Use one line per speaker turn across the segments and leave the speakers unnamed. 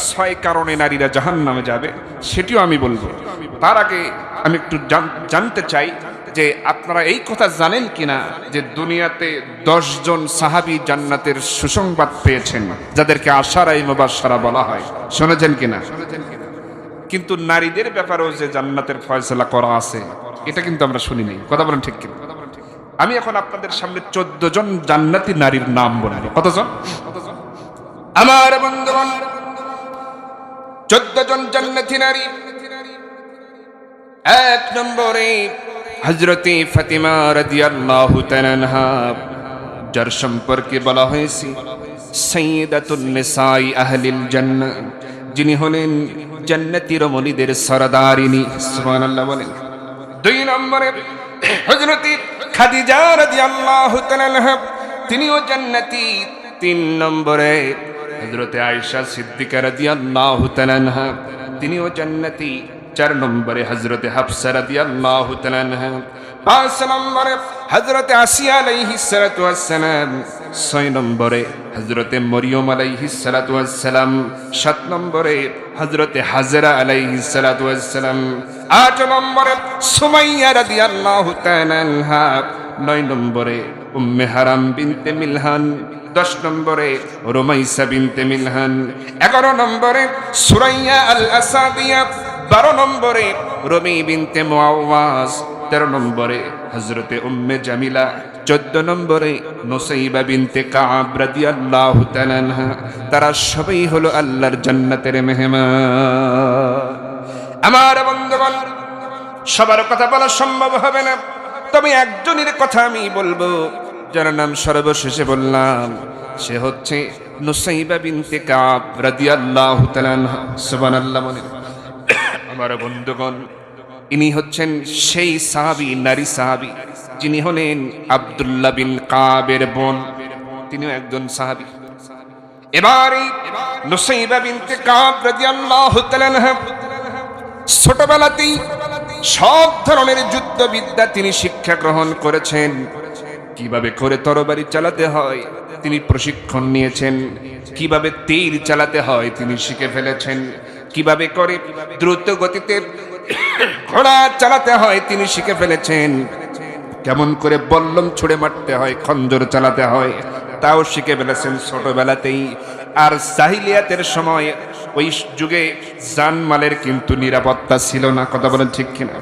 6 কারণে নারীরা জাহান্নামে যাবে সেটিও আমি বলবো। তার আগে আমি একটু জানতে চাই যে আপনারা এই কথা জানেন কিনা যে দুনিয়াতে 10 জন সাহাবী জান্নাতের সুসংবাদ পেয়েছেন, যাদেরকে আশারায়ে মুবাশশারা বলা হয়। শুনেছেন কিনা? কিন্তু নারীদের ব্যাপারেও যে জান্নাতের ফয়সালা করা আছে এটা কিন্তু আমরা শুনি নাই। কথা বলেন ঠিক কিনা? আমি এখন আপনাদের সামনে 14 জন জান্নাতি নারীর নাম বলবো। কতজন? আমার বন্ধুগণ, 14 জন জান্নাতি নারী। 1 নম্বরে হযরতে ফাতিমা রাদিয়াল্লাহু তাআলা আনহা, যার সম্পর্কে বলা হয়েছে সাইয়্যিদাতুন নিসাই আহলিল জান্নাহ, যিনি হলেন জান্নাতি রমণীদের সরদারিনী। সুবহানাল্লাহ বলেন। 2 নম্বরে হযরতে খাদিজা রাদিয়াল্লাহু তাআলা আনহা, তিনিও জান্নাতি। 3 নম্বরে হযরতে আয়েশা সিদ্দিকা রাদিয়াল্লাহু তাআলা আনহা, তিনিও জান্নাতি। 4 নম্বরে হযরতে হাফসা রাদিয়াল্লাহু তাআলা আনহা। 5 নম্বরে হযরতে আসিয়া আলাইহিস সালাতু ওয়াস সালাম। 6 নম্বরে হযরতে মরিয়ম আলাইহিস সালাতু ওয়াস সালাম। 7 নম্বরে হযরতে হাজরা আলাইহিস সালাতু ওয়াস সালাম। 8 নম্বরে সুমাইয়া রাদিয়াল্লাহু তাআলা আনহা। 9 নম্বরে উম্মে হারাম বিনতে মিলহান। 10 নম্বরে রুমাইসা বিনতে মিলহান। 11 নম্বরে সুরাইয়া আল আসাদিয়া। 12 নম্বরে রমি বিনতে মুআওয়াজ। 13 নম্বরে হযরতে উম্মে জামিলা। 14 নম্বরে নুসাইবা বিনতে কাব রাদিয়াল্লাহু তাআলা আনহা। তারা সবাই হলো আল্লাহর জান্নাতের মেহমান। আমার বন্ধুগণ, সবার কথা বলা সম্ভব হবে না, তবে একজনের কথা আমি বলবো, যার নাম সর্বশেষে বললাম, সে হচ্ছে নুসাইবা বিনতে কাব রাদিয়াল্লাহু তাআলা আনহা। সুবহানাল্লাহ বলেন। আমার বন্ধুগণ, ইনি হচ্ছেন সেই সাহাবী, নারী সাহাবী, যিনি হলেন আব্দুল্লাহ বিন কাবের বোন। তিনিও একজন সাহাবী। এবারে নুসাইবা বিনতে কাব রাদিয়াল্লাহু তাআলা আনহা ছোটবেলাতেই সব ধরনের যুদ্ধবিদ্যা তিনি শিক্ষা গ্রহণ করেছেন। কিভাবে করে তরবারি চালাতে হয় তিনি প্রশিক্ষণ নিয়েছেন, কিভাবে তীর চালাতে হয় তিনি শিখে ফেলেছেন, কিভাবে করে দ্রুত গতিতে ঘোড়া চালাতে হয় তিনি শিখে ফেলেছেন, কেমন করে বল্লম ছুঁড়ে মারতে হয়, খঞ্জর চালাতে হয় তাও শিখে ফেলেছেন ছোটবেলাতেই। আর জাহিলিয়াতের সময় ওই যুগে জানমালের কিন্তু নিরাপত্তা ছিল না। কথা বলেন ঠিক কিনা?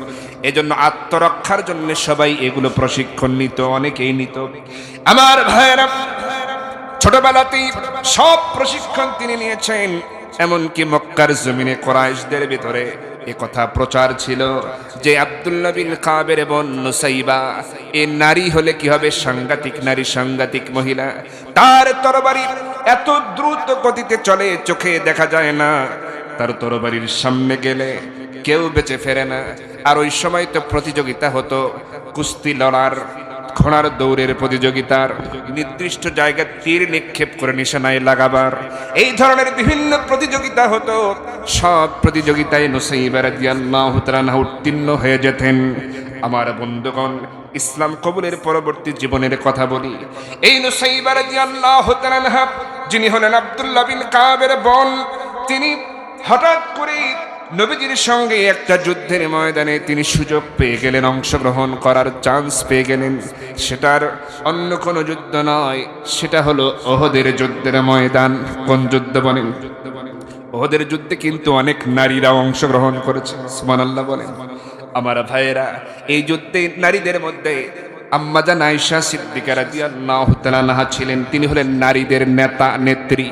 এজন্য আত্মরক্ষার জন্য সবাই এগুলো প্রশিক্ষণ নিত, অনেকেই নিত। আমার ভাইয়েরা, ছোটবেলাতেই সব প্রশিক্ষণ তিনি নিয়েছেন। এমনকি মক্কার জমিনে কুরাইশদের ভিতরে এ কথা প্রচার ছিল যে আব্দুল্লাহ বিন কাবের বোন নুসাইবা, এ নারী হলে কি হবে, সাংঘাতিক নারী, সাংঘাতিক মহিলা। তার তরবারি এত দ্রুত গতিতে চলে, চোখে দেখা যায় না। তার তরবারির সামনে গেলে কেউ বেঁচে ফেরে না। আর ওই সময় তো প্রতিযোগিতা হতো কুস্তি লড়ার, ঘোড়ার দৌড়ের প্রতিযোগিতার, নির্দিষ্ট জায়গায় তীর নিক্ষেপ করে নিশানায় লাগাবার, এই ধরনের বিভিন্ন প্রতিযোগিতা হতো। সব প্রতিযোগিতায় নুসাইবা রাদিয়াল্লাহু তাআলা আনহা উত্তীর্ণ হয়ে যেতেন। আমার বন্ধুগণ, ইসলাম কবুলের পরবর্তী জীবনের কথা বলি। এই নুসাইবা রাদিয়াল্লাহু তাআলা আনহা, যিনি হলেন আব্দুল্লাহ বিন কাবের বোন, তিনি হঠাৎ করে নবীজির সঙ্গে একটা যুদ্ধের ময়দানে তিনি সুযোগ পেয়ে গেলেন, অংশগ্রহণ করার চান্স পেয়ে গেলেন। সেটার অন্য কোনো যুদ্ধ নয়, সেটা হলো ওহদের যুদ্ধের ময়দান। কোন যুদ্ধ বলেন? ওহদের যুদ্ধে কিন্তু অনেক নারীরা অংশগ্রহণ করেছে। সুবহানাল্লাহ বলেন। আমার ভাইয়েরা, এই যুদ্ধে নারীদের মধ্যে আম্মা জান আয়েশা সিদ্দিকা রাদিয়াল্লাহু তাআলা আনহা ছিলেন। তিনি হলেন নারীদের নেতা, নেত্রী।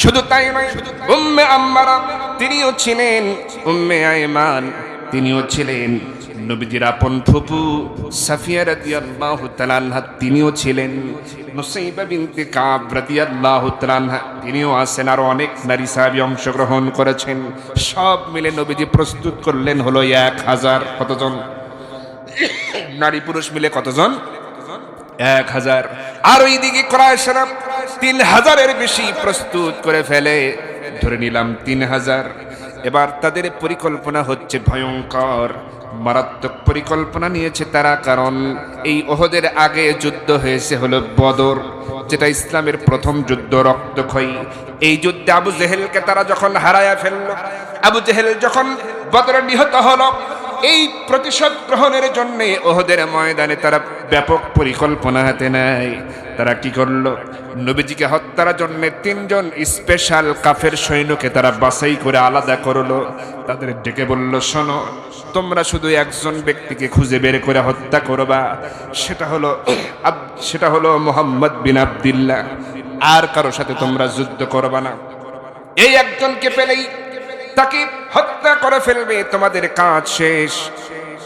শুধু তাই নয়, উম্মে আম্মারা তিনিও ছিলেন, উম্মে আয়মান তিনিও ছিলেন, নবীজির আপন ফুফু সাফিয়া রাদিয়াল্লাহু তাআলা আনহা তিনিও ছিলেন, নুসাইবা বিনতে কাব রাদিয়াল্লাহু তাআলা আনহা তিনিও আছেন। আর অনেক নারী সাহাবী অংশগ্রহণ করেছেন। সব মিলে নবীজি প্রস্তুত করলেন হলো 1000। কতজন? নারী পুরুষ মিলে কতজন? 1000। আর ওইদিকে কুরাইশরা 3000-এর বেশি প্রস্তুত করে ফেলে, ধরে নিলাম 3000। এবার তাদের পরিকল্পনা হচ্ছে ভয়ঙ্কর, মারাত্মক পরিকল্পনা নিয়েছে তারা, কারণ এই ওহদের আগে যুদ্ধ হয়েছে হলো বদর, যেটা ইসলামের প্রথম যুদ্ধ, রক্তক্ষয়ী। এই যুদ্ধে আবু জেহেলকে তারা যখন হারায়া ফেলল, আবু জেহেল যখন বদরে নিহত হলো, এই প্রতিশোধ গ্রহণের জন্য ওহদের ময়দানে তারা ব্যাপক পরিকল্পনা হাতে নেয়। তারা কি করলো? নবীজিকে হত্যার জন্য 3 জন স্পেশাল কাফের সৈন্যকে তারা বাছাই করে আলাদা করলো। তাদের ডেকে বলল, শোনো, তোমরা শুধু একজন ব্যক্তিকে খুঁজে বের করে হত্যা করবা, সেটা হলো মুহাম্মদ বিন আব্দুল্লাহ। আর কারো সাথে তোমরা যুদ্ধ করবা না। এই একজনকে পেলেই তাকে হত্যা করে ফেলবে, তোমাদের কাজ শেষ।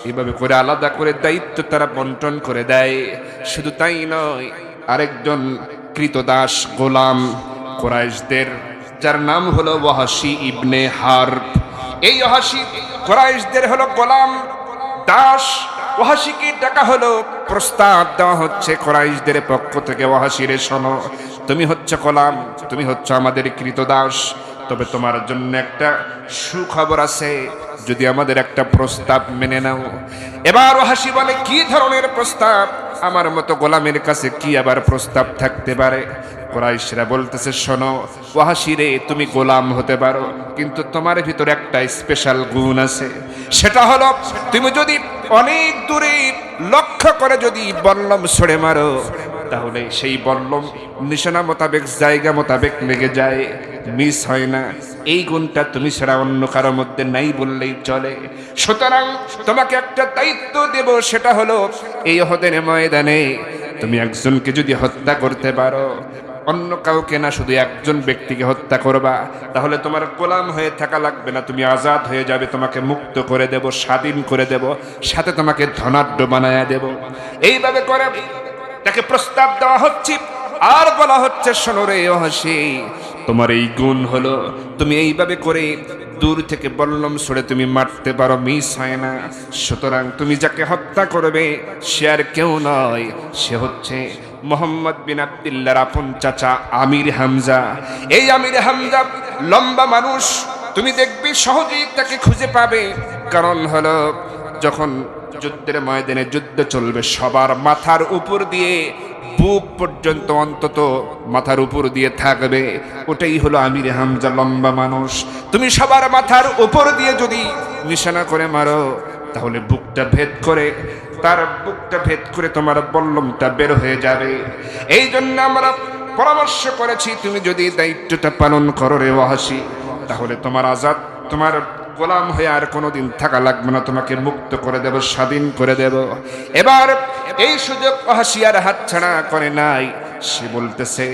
এভাবে করে আলাদা করে দায়িত্ব তারা বন্টন করে দেয়। শুধু তাই নয়, আরেকজন কৃতদাস গোলাম কুরাইশদের, যার নাম হলো ওয়াহশী ইবনে হারব। এই ওয়াহশী কুরাইশদের হলো গোলাম দাস। ওয়াহশীকে ডাকা হলো, প্রস্তাব দেওয়া হচ্ছে কুরাইশদের পক্ষ থেকে, ওয়াহশীরে শোনো, তুমি হচ্ছে গোলাম, তুমি হচ্ছে আমাদের কৃতদাস, তবে তোমার জন্য একটা সুখবর আছে, যদি আমাদের একটা প্রস্তাব মেনে নাও। এবার ওয়াহশী বলে, কি ধরনের প্রস্তাব? আমার মতো গোলামের কাছে কি আবার প্রস্তাব থাকতে পারে? কুরাইশরা বলতেছে, শোনো ওয়াহশী রে, তুমি গোলাম হতে পারো, কিন্তু তোমার ভিতরে একটা স্পেশাল গুণ আছে। সেটা হলো, তুমি যদি অনেক দূরে লক্ষ্য করে যদি বল্লম ছড়ে মারো, তাহলে সেই বল্লম নিশানা মোতাবেক, জায়গা মোতাবেক লেগে যায়, মিস হয় না। এই গুণটা তুমি ছাড়া অন্য কারোর মধ্যে নাই বললেই চলে। সুতরাং তোমাকে একটা দায়িত্ব দেব, সেটা হলো এই ওহদের ময়দানে তুমি একজনকে যদি হত্যা করতে পারো, অন্য কাউকে না, শুধু একজন ব্যক্তিকে হত্যা করবা, তাহলে তোমার গোলাম হয়ে থাকা লাগবে না, তুমি আজাদ হয়ে যাবে, তোমাকে মুক্ত করে দেব, স্বাধীন করে দেব, সাথে তোমাকে ধনাঢ্য বানায়া দেব। এইভাবে করে তাকে প্রস্তাব দেওয়া হচ্ছে। আর বলা হচ্ছে, শোনো রে ওয়াহশী, তোমার এই গুণ হলো তুমি এইভাবে করে দূর থেকে বল্লম ছড়ে তুমি মারতে পারো, মিস হয় না। সুতরাং তুমি যাকে হত্যা করবে সে আর কেউ নয়, সে হচ্ছে মুহাম্মদ বিন আব্দুল্লাহর আপন চাচা আমির হামজা। এই আমির হামজা লম্বা মানুষ, তুমি দেখবে সহজেই তাকে খুঁজে পাবে। কারণ হলো, যখন যুদ্ধের ময়দানে যুদ্ধ চলবে, সবার মাথার উপর দিয়ে বুক পর্যন্ত অন্তত মাথার উপর দিয়ে থাকবে, ওটাই হলো আমির হামজা, লম্বা মানুষ। তুমি সবার মাথার উপর দিয়ে যদি নিশানা করে মারো, তাহলে বুকটা ভেদ করে, তার বুকটা ভেদ করে তোমার বল্লমটা বের হয়ে যাবে। এই জন্য আমরা পরামর্শ করেছি, তুমি যদি দায়িত্বটা পালন করো রে ওয়াহশী, তাহলে তোমার আজাদ, তোমার গোলাম হয়ে আর কোনোদিন থাকা লাগবে না, তোমাকে মুক্ত করে দেব, স্বাধীন করে দেব। এবার এই সুযোগ ওয়াহশী আর হাতছাড়া করে নাই। সে বলতেছে,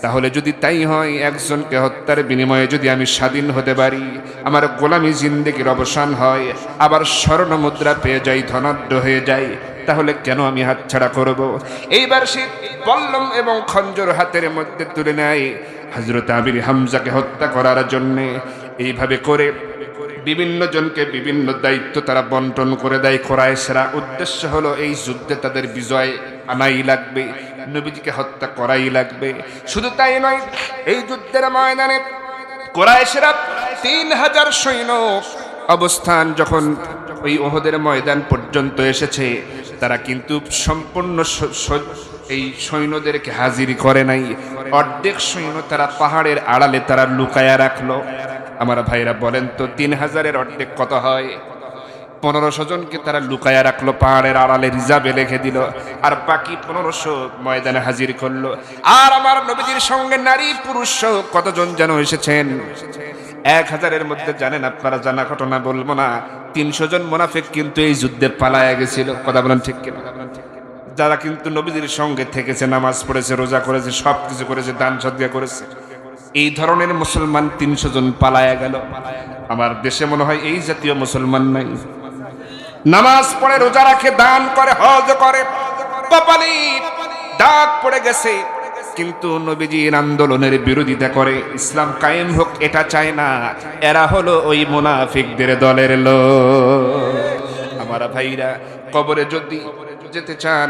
তাহলে যদি তাই হয়, একজনকে হত্যার বিনিময়ে যদি আমি স্বাধীন হতে পারি, আমার গোলামি জিন্দেগির অবসান হয়, আবার স্বর্ণ মুদ্রা পেয়ে যাই, ধনাঢ্য হয়ে যাই, তাহলে কেন আমি হাতছাড়া করব? এইবার সে বল্লম এবং খঞ্জর হাতের মধ্যে তুলে নেয় হযরত আমির হামজাকে হত্যা করার জন্যে। এইভাবে করে বিভিন্ন জনকে বিভিন্ন দায়িত্ব তারা বন্টন করে দেয় কুরাইশরা। উদ্দেশ্য হলো, এই যুদ্ধে তাদের বিজয় আনাই লাগবে, নবীজিকে হত্যা করাই লাগবে। শুধু তাই নয়, এই যুদ্ধের ময়দানে কুরাইশরা 3000 সৈন্য অবস্থান যখন ওই ওহদের ময়দান পর্যন্ত এসেছে, তারা কিন্তু সম্পূর্ণ এই সৈন্যদেরকে হাজির করে নাই। অর্ধেক সৈন্য তারা পাহাড়ের আড়ালে তারা লুকায়া রাখলো। আমার ভাইরা বলেন তো, 3000-এর অর্ধেক কত হয়? 1500 জনকে তারা লুকায়া রাখলো, পাহাড়ের আড়ালে রিজার্ভে রেখে দিল, আর বাকি 1500 ময়দানে হাজির করলো। আর আমার নবীজির সঙ্গে নারী পুরুষ কতজন যেন এসেছেন? 1000-এর মধ্যে, জানেন আপনারা, জানা ঘটনা বলবো না, 300 জন মুনাফিক কিন্তু এই যুদ্ধে পালায়া গেছিল। কথা বলেন ঠিক কিনা? যারা কিন্তু নবীজির সঙ্গে থেকেছে, নামাজ পড়েছে, রোজা করেছে, সব কিছু করেছে, দান সদকা করেছে, এই ধরনের মুসলমান 300 জন পালায়া গেল। আমার দেশে মনে হয় এই জাতীয় মুসলমান নাই। নামাজ পড়ে, রোজা রাখে, দান করে, হজ করে, কপালে দাগ পড়ে গেছে, কিন্তু নবীজির আন্দোলনের বিরোধিতা করে, ইসলাম কায়েম হোক এটা চায় না। এরা হলো ওই মুনাফিকদের দলের লোক। আমার ভাইরা, কবরে যদি যেতে চান,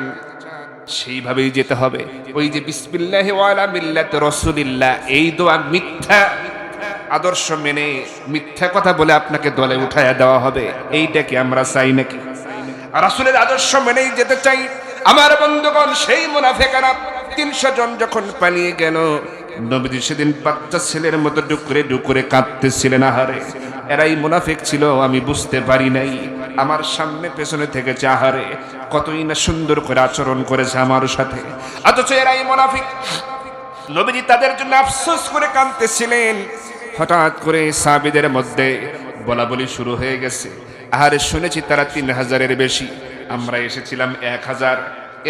সেইভাবেই যেতে হবে। ওই যে বিসমিল্লাহি ওয়া আলা মিল্লাতি রাসূলিল্লাহ, এই দোয়া মিথ্যা, আদর্শ মেনে মিথ্যা কথা বলে আপনাকে দলে উঠায়া দেওয়া হবে, এইটা কি আমরা চাই নাকি? রাসূলের আদর্শ মেনেই যেতে চাই। আমার বন্ধুগণ, সেই মুনাফিকরা 300 জন যখন পালিয়ে গেল, নবীজি সেদিন বাচ্চা ছেলের মতো ডুকরে ডুকরে কাঁদতেছিলেন। আহারে, এরাই মুনাফিক ছিল, আমি বুঝতে পারি নাই। আমার সামনে পেছনে থেকেছে, আহারে কতই না সুন্দর করে আচরণ করেছে আমার সাথে, অথচ এরাই মুনাফিক। নবীজি তাদের জন্য আফসোস করে কাঁদতেছিলেন। হঠাৎ করে সাহাবীদের মধ্যে বলাবলি শুরু হয়ে গেছে। আহারে, শুনেছি তারা 3000-এর বেশি, আমরা এসেছিলাম 1000,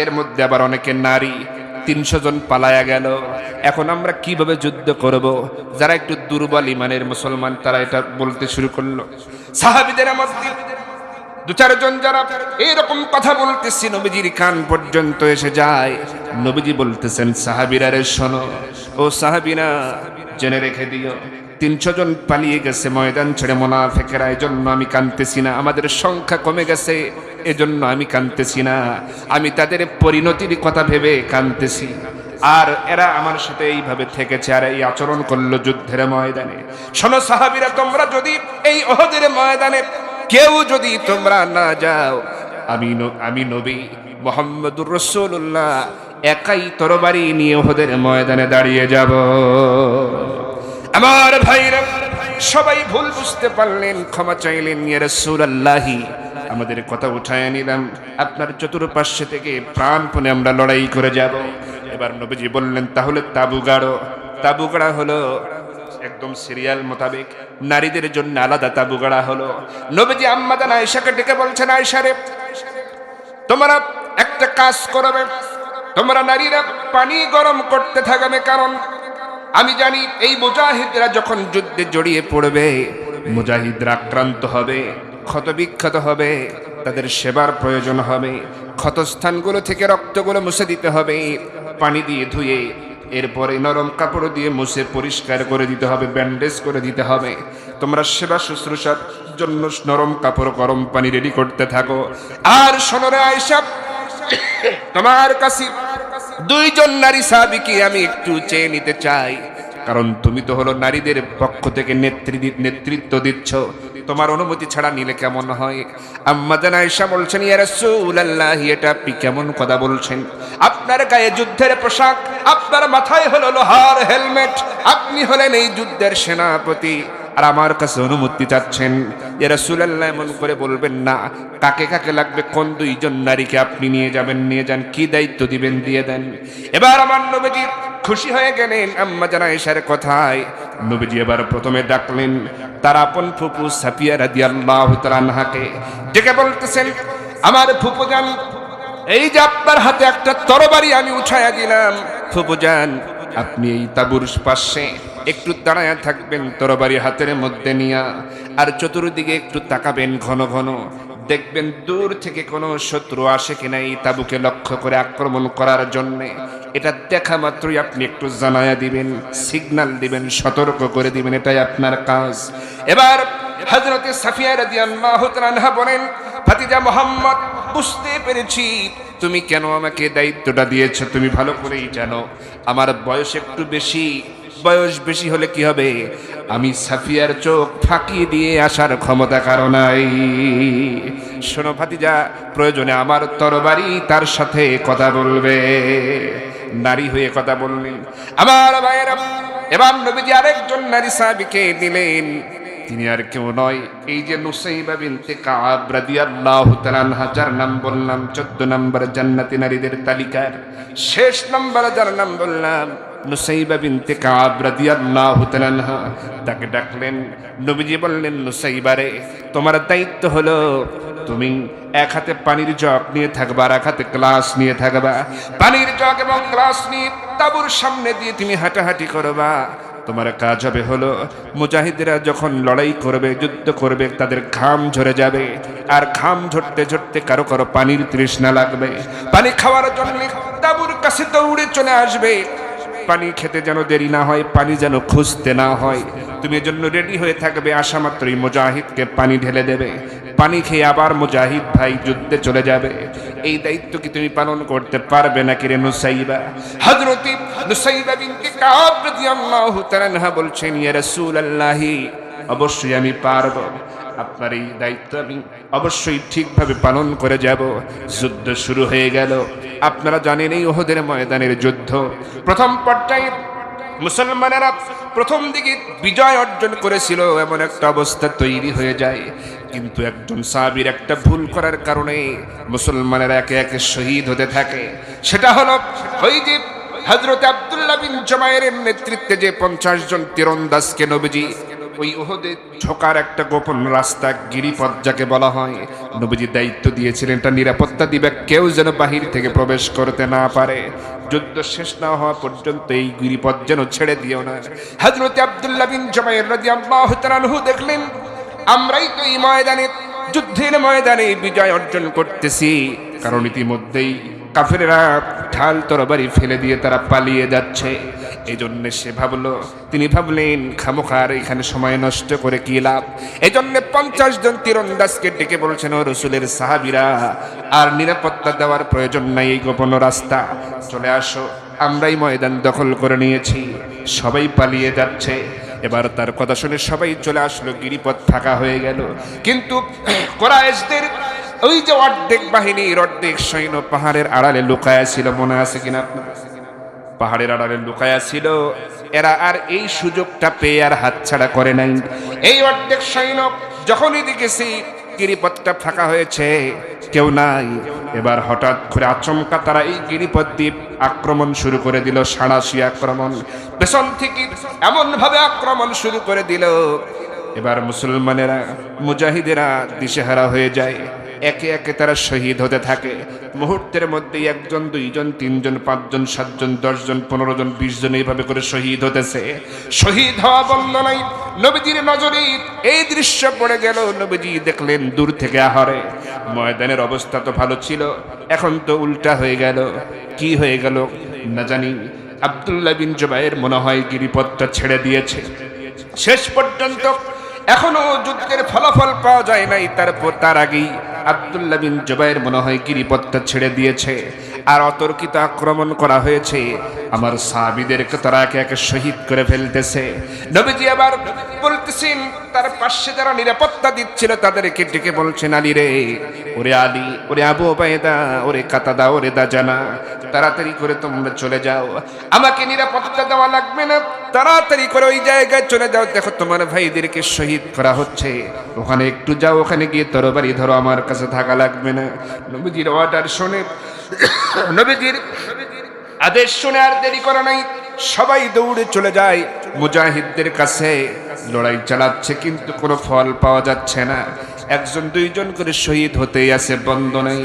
এর মধ্যে আবার অনেকে নারী। 300 জন পালায়া গেল, এখন আমরা কিভাবে যুদ্ধ করব? যারা একটু দুর্বল ইমানের মুসলমান তারা এটা বলতে শুরু করলো। সাহাবীদের মধ্যে 2-4 জন যারা এইরকম কথা বলতেছে, নবীজির কান পর্যন্ত এসে যায়। নবীজি বলতেছেন, সাহাবীরা রে শোনো, ও সাহাবীরা জেনে রেখে দিও, 300 জন পালিয়ে গেছে ময়দান ছেড়ে মুনাফিকরা, এজন্য আমি কাঁদতেছি না। আমাদের সংখ্যা কমে গেছে, এজন্য আমি কাঁদতেছি না, আমি তাদের পরিণতির কথা ভেবে কাঁদতেছি। আর এরা আমার সাথে এইভাবে থেকেছে আর এই আচরণ করলো যুদ্ধের ময়দানে। শোনো সাহাবীরা, তোমরা যদি এই উহুদের ময়দানে কেউ যদি তোমরা না যাও, আমি নবী মুহাম্মদুর রাসূলুল্লাহ একাই তরবারি নিয়ে উহুদের ময়দানে দাঁড়িয়ে যাব। আমার ভাইরা সবাই ভুল বুঝতে পারলেন, ক্ষমা চাইলেন, ইয়া রাসূলুল্লাহ আমাদের কথা উঠায় নিলাম, আপনার চতুর্পার্শ্বে থেকে প্রাণপণে আমরা লড়াই করে যাব। এবার নবীজি বললেন, তাহলে তাবু গাড়ো। তাবু গাড়া হলো একদম সিরিয়াল মোতাবেক, নারীদের জন্য আলাদা তাবু গাড়া হলো। নবীজি আম্মা জান আয়েশাকে ডেকে বলছেন, আয়েশা রে, তোমরা একটা কাজ করবে, তোমরা নারীরা পানি গরম করতে থাকবে, কারণ আমি জানি এই মুজাহিদরা যখন যুদ্ধে জড়িয়ে পড়বে, মুজাহিদরা আক্রান্ত হবে, ক্ষতবিক্ষত হবে, তাদের সেবার প্রয়োজন হবে, ক্ষতস্থানগুলো থেকে রক্তগুলো মুছে দিতে হবে, পানি দিয়ে ধুয়ে এরপরে নরম কাপড় দিয়ে মুছে পরিষ্কার করে দিতে হবে, ব্যান্ডেজ করে দিতে হবে। তোমরা সেবা শুশ্রূষার জন্য নরম কাপড় গরম পানি রেডি করতে থাকো। আর শোনো রে আয়েশা, তোমার কাছে 2 জন নারী সাহাবীকে আমি একটু চেয়ে নিতে চাই, কারণ তুমি তো হলো নারীদের পক্ষ থেকে নেতৃত্ব দিচ্ছ, তোমার অনুমতি ছাড়া নিলে কেমন হয়? আম্মা জান আয়েশা বলছেন, ইয়া রাসূলুল্লাহ, এটা আপনি কেমন কথা বলছেন? আপনার গায়ে যুদ্ধের পোশাক, আপনার মাথায় হলো লোহার হেলমেট, আপনি হলেন এই যুদ্ধের সেনাপতি, আর আমার কাছে অনুমতি চাচ্ছেন? ইয়া রাসূলুল্লাহ, এমন করে বলবেন না। কাকে কাকে লাগবে, কোন 2 জন নারীকে আপনি নিয়ে যাবেন, নিয়ে যান, কি দায়িত্ব দিবেন দিয়ে দেন। এবার আমার নবীজি খুশি হয়ে গেলেন আম্মা জান আয়েশার কথায়। নবীজি এবার প্রথমে ডাকলেন তার আপন ফুপু সাফিয়া রাদিয়াল্লাহু তাআলা আনহাকে, ডেকে বলতেছেন, আমার ফুপু জান, এই যে আপনার হাতে একটা তরবারি আমি উঠাইয়া দিলাম, ফুপু জান আপনি এই তাঁবুর পাশে একটু দাঁড়ায়া থাকবেন তরবারি হাতের মধ্যে নিয়া, আর চতুর্দিকে একটু তাকাবেন ঘন ঘন, দেখবেন দূর থেকে কোনো শত্রু আসে কিনা এই তাঁবুকে লক্ষ্য করে আক্রমণ করার জন্যে। এটা দেখা মাত্রই আপনি একটু জানায়া দিবেন, সিগন্যাল দিবেন, সতর্ক করে দিবেন, এটাই আপনার কাজ। এবার হযরতে সাফিয়া রাদিয়াল্লাহু তাআলা আনহা বলেন, ভাতিজা মুহাম্মদ, বুঝতে পেরেছি তুমি কেন আমাকে দায়িত্বটা দিয়েছো, তুমি ভালো করেই জানো আমার বয়স একটু বেশি। বয়স বেশি হলে কি হবে, আমি সাফিয়ার চোখ ফাঁকি দিয়ে আসার ক্ষমতা কারো নাই। শোনো ভাতিজা, প্রয়োজনে আমার তরবারি তার সাথে কথা বলবে। নারী হয়ে কথা বললেন। আমার ভাইয়েরা, এবার নবীজি আরেকজন নারী সাহাবীকে দিলেন, তিনি আর কেউ নয়, এই যে নুসাইবা বিনতে কাব রাদিয়াল্লাহু তাআলা আনহা, যার নাম বললাম 14 নম্বর জান্নাতি নারীদের তালিকার শেষ নম্বর, যার নাম বললাম নুসাইবা বিনতে কাব রাদিয়াল্লাহু তাআলা আনহা। তাকে ডাকলেন। নবীজি বললেন, নুসাইবা রে, তোমার দায়িত্ব হলো তুমি এক হাতে পানির জগ নিয়ে থাকবা, আর এক হাতে গ্লাস নিয়ে থাকবা। পানির জগ এবং গ্লাস নিয়ে তাঁবুর সামনে দিয়ে তুমি হাঁটাহাঁটি করবা। তোমার কাজ হবে হলো, মুজাহিদরা যখন লড়াই করবে, যুদ্ধ করবে, তাদের ঘাম ঝরে যাবে, আর ঘাম ঝরতে ঝরতে কারো কারো পানির তৃষ্ণা লাগবে, পানি খাওয়ার জন্য তাঁবুর কাছে দৌড়ে চলে আসবে। পানি খেতে যেন দেরি না হয়, পানি যেন খুঁজতে না হয়, তুমি এজন্য রেডি হয়ে থাকবে। আসা মাত্রই মুজাহিদকে পানি ঢেলে দেবে। পানি খেয়ে আবার মুজাহিদ ভাই যুদ্ধে চলে যাবে। এই দায়িত্ব কি তুমি পালন করতে পারবে নাকি রে নুসাইবা? হযরত নুসাইবা বিনতে কাব রাদিয়াল্লাহু তাআলা আনহা বলছেন, ইয়া রাসূলুল্লাহ, অবশ্যই আমি পারবো, আপনার এই দায়িত্ব আমি অবশ্যই ঠিকভাবে পালন করে যাব। যুদ্ধ শুরু হয়ে গেল। আপনারা জানেন এই উহুদের ময়দানের যুদ্ধ প্রথম পর্যায়ে মুসলমানেরা প্রথম দিকে বিজয় অর্জন করেছিল, এমন একটা অবস্থা তৈরি হয়ে যায়। কিন্তু একজন সাহাবীর একটা ভুল করার কারণে মুসলমানেরা একে একে শহীদ হতে থাকে। সেটা হলো ওই যে হযরত আব্দুল্লাহ বিন জুবাইরের নেতৃত্বে যে 50 জন তীরন্দাজকে নবীজি ওই উহুদে ঢোকার একটা গোপন রাস্তা গিরিপথ যাকে বলা হয়, নবীজি দায়িত্ব দিয়েছিলেন এটা নিরাপত্তা দিবে, কেউ যেন বাহির থেকে প্রবেশ করতে না পারে। যুদ্ধ শেষ না হওয়া পর্যন্ত এই গিরিপথ যেন ছেড়ে দিও না। হযরত আব্দুল্লাহ বিন জুবাইর রাদিয়াল্লাহু তাআলা আনহু দেখলেন আমরাই তো এই ময়দানে, যুদ্ধের ময়দানে বিজয় অর্জন করতেছি, কারণ ইতিমধ্যেই কাফেররা ঢাল তরবারি ফেলে দিয়ে তারা পালিয়ে যাচ্ছে। এই জন্য সে তিনি ভাবলেন খামোখার এখানে সময় নষ্ট করে কি লাভ। এই জন্য 50 জন তীরন্দাজকে ডেকে বলছেন, ও রাসূলের সাহাবীরা, আর নিরাপত্তা দেওয়ার প্রয়োজন নাই, এই গোপন রাস্তা চলে আসো, আমরাই ময়দান দখল করে নিয়েছি। সবাই পালিয়ে যাচ্ছে। এবার তার কথা শুনে সবাই চলে আসলো, গিরিপথ ফাঁকা হয়ে গেল। কিন্তু কুরাইশদের ওই যে অর্ধেক বাহিনীর অর্ধেক সৈন্য পাহাড়ের আড়ালে লুকায়া ছিল, মনে আছে কিনা আপনার? পাহাড়ের আড়ালে লুকায়া ছিল। এরা আর এই সুযোগটা পেয়ে আর হাতছাড়া করে নাই। এই অর্ধেক সৈন্য যখনই দেখেছি গিরিপথটা ফাঁকা হয়েছে, কেউ নাই, এবার হঠাৎ করে আচমকা তারা এই গিরিপথ দ্বীপ আক্রমণ শুরু করে দিল। সাঁড়াশি আক্রমণ, পেছন থেকে এমন ভাবে আক্রমণ শুরু করে দিল, এবার মুসলমানেরা মুজাহিদেরা দিশেহারা হয়ে যায়। একে একে তারা শহীদ হতে থাকে। মুহূর্তের মধ্যেই 1 জন 2 জন 3 জন 5 জন 7 জন 10 জন 15 জন 20 জন এইভাবে করে শহীদ হতেছে। শহীদ হওয়া বন্ধ নাই। নবীজির নজরে এই দৃশ্য পড়ে গেল। নবীজি দেখলেন দূর থেকে, আহারে ময়দানের অবস্থা তো ভালো ছিল, এখন তো উল্টা হয়ে গেল। কি হয়ে গেল না জানি। আব্দুল্লাহ বিন জুবাইর মনে হয় গিরিপথটা ছেড়ে দিয়েছে। শেষ পর্যন্ত এখনো যুদ্ধের ফলাফল পাওয়া যায় নাই। তার আগেই আব্দুল্লাহ বিন জুবাইর মনে হয় গিরিপথটা ছেড়ে দিয়েছে, আর অতর্কিত আক্রমণ করা হয়েছে। আমার সাহাবীদেরকে তারা একে একে শহীদ করে ফেলতেছে। নবীজি আবার বলতেছেন, তার পাশে যারা নিরাপত্তা দিচ্ছিল তাদেরকে ডেকে বলছেন, আলী রে, ওরে আলী, ওরে আবু উবাইদা, ওরে কাতাদা, ওরে দাজানা, তাড়াতাড়ি করে তোমরা চলে যাও, আমাকে নিরাপত্তা দেওয়া লাগবে না, তাড়াতাড়ি করে ওই জায়গায় চলে যাও, দেখো তোমার ভাইদেরকে শহীদ করা হচ্ছে, ওখানে একটু যাও, ওখানে গিয়ে তরবারি ধরো, আমার কাছে থাকা লাগবে না। নবীজির অর্ডার শুনে, নবীজির আদেশ শুনে আর দেরি করা নাই, সবাই দৌড়ে চলে যায় মুজাহিদদের কাছে। লড়াই চালাচ্ছে কিন্তু কোনো ফল পাওয়া যাচ্ছে না। 1 জন 2 জন করে শহীদ হতেই আছে, বন্ধ নেই।